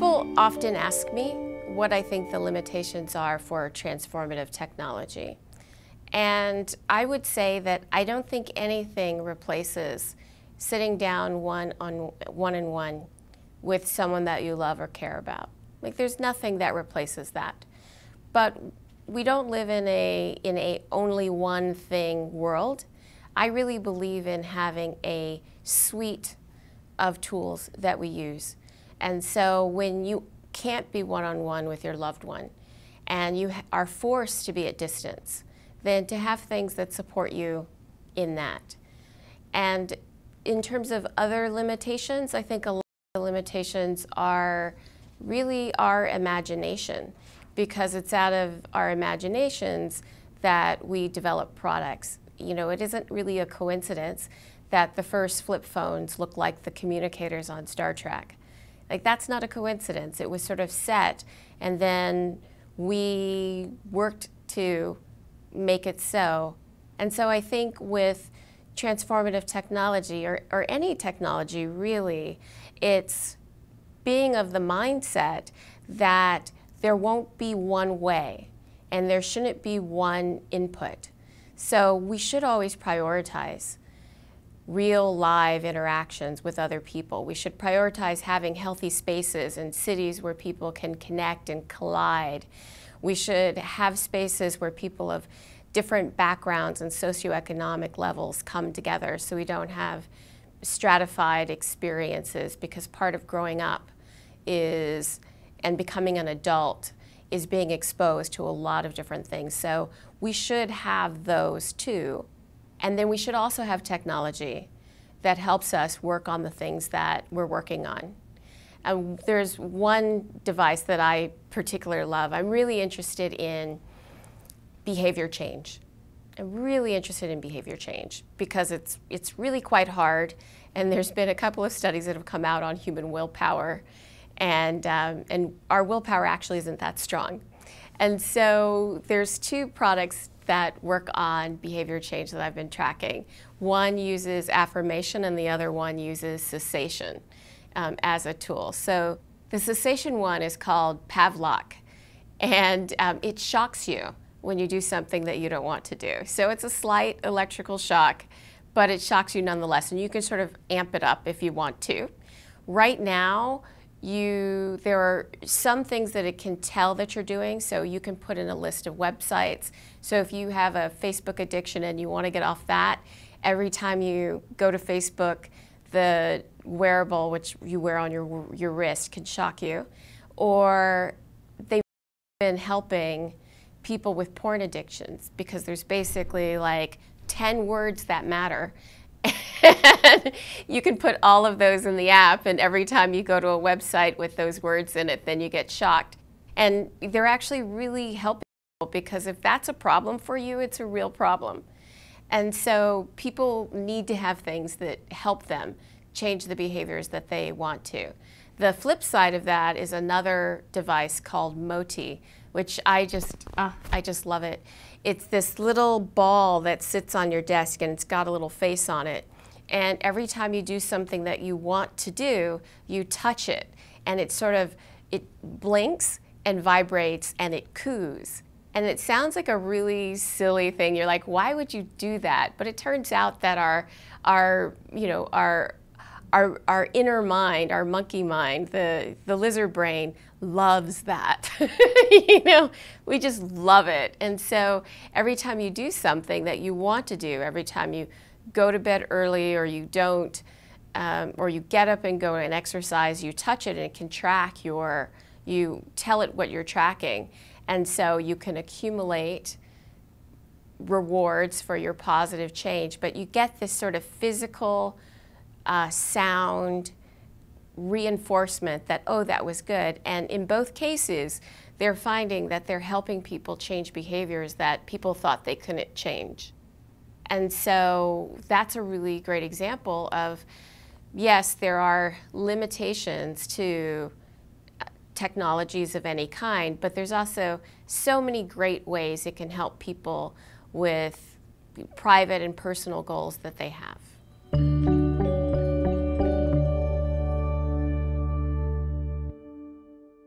People often ask me what I think the limitations are for transformative technology. And I would say that I don't think anything replaces sitting down one-on-one with someone that you love or care about. Like, there's nothing that replaces that. But we don't live in a only one thing world. I really believe in having a suite of tools that we use. And so when you can't be one-on-one with your loved one and you are forced to be at distance, then to have things that support you in that. And in terms of other limitations, I think a lot of the limitations are really our imagination, because it's out of our imaginations that we develop products. You know, it isn't really a coincidence that the first flip phones look like the communicators on Star Trek. Like, that's not a coincidence. It was sort of set, and then we worked to make it so. And so I think with transformative technology, or any technology really, it's being of the mindset that there won't be one way and there shouldn't be one input. So we should always prioritize real live interactions with other people. We should prioritize having healthy spaces in cities where people can connect and collide. We should have spaces where people of different backgrounds and socioeconomic levels come together, so we don't have stratified experiences, because part of growing up and becoming an adult is being exposed to a lot of different things. So we should have those too. And then we should also have technology that helps us work on the things that we're working on. And there's one device that I particularly love. I'm really interested in behavior change. I'm really interested in behavior change because it's really quite hard, and there's been a couple of studies that have come out on human willpower, and our willpower actually isn't that strong. And so there's two products that work on behavior change that I've been tracking. One uses affirmation and the other one uses cessation as a tool. So the cessation one is called Pavlovian, and it shocks you when you do something that you don't want to do. So it's a slight electrical shock, but it shocks you nonetheless, and you can sort of amp it up if you want to. Right now, there are some things that it can tell that you're doing, so you can put in a list of websites. So if you have a Facebook addiction and you want to get off that, every time you go to Facebook, the wearable, which you wear on your wrist, can shock you. Or they've been helping people with porn addictions, because there's basically like 10 words that matter. And you can put all of those in the app, and every time you go to a website with those words in it, then you get shocked. And they're actually really helping people, because if that's a problem for you, it's a real problem. And so people need to have things that help them change the behaviors that they want to. The flip side of that is another device called Moti, which I just love it. It's this little ball that sits on your desk, and it's got a little face on it. And every time you do something that you want to do, you touch it, and it blinks and vibrates and it coos. And it sounds like a really silly thing. You're like, why would you do that? But it turns out that our inner mind, our monkey mind, the lizard brain, loves that. You know, we just love it. And so every time you do something that you want to do, every time you go to bed early, or you don't, or you get up and go and exercise, you touch it and it can track you tell it what you're tracking. And so you can accumulate rewards for your positive change, but you get this sort of physical sound reinforcement that, oh, that was good. And in both cases, they're finding that they're helping people change behaviors that people thought they couldn't change. And so that's a really great example of, yes, there are limitations to technologies of any kind, but there's also so many great ways it can help people with private and personal goals that they have.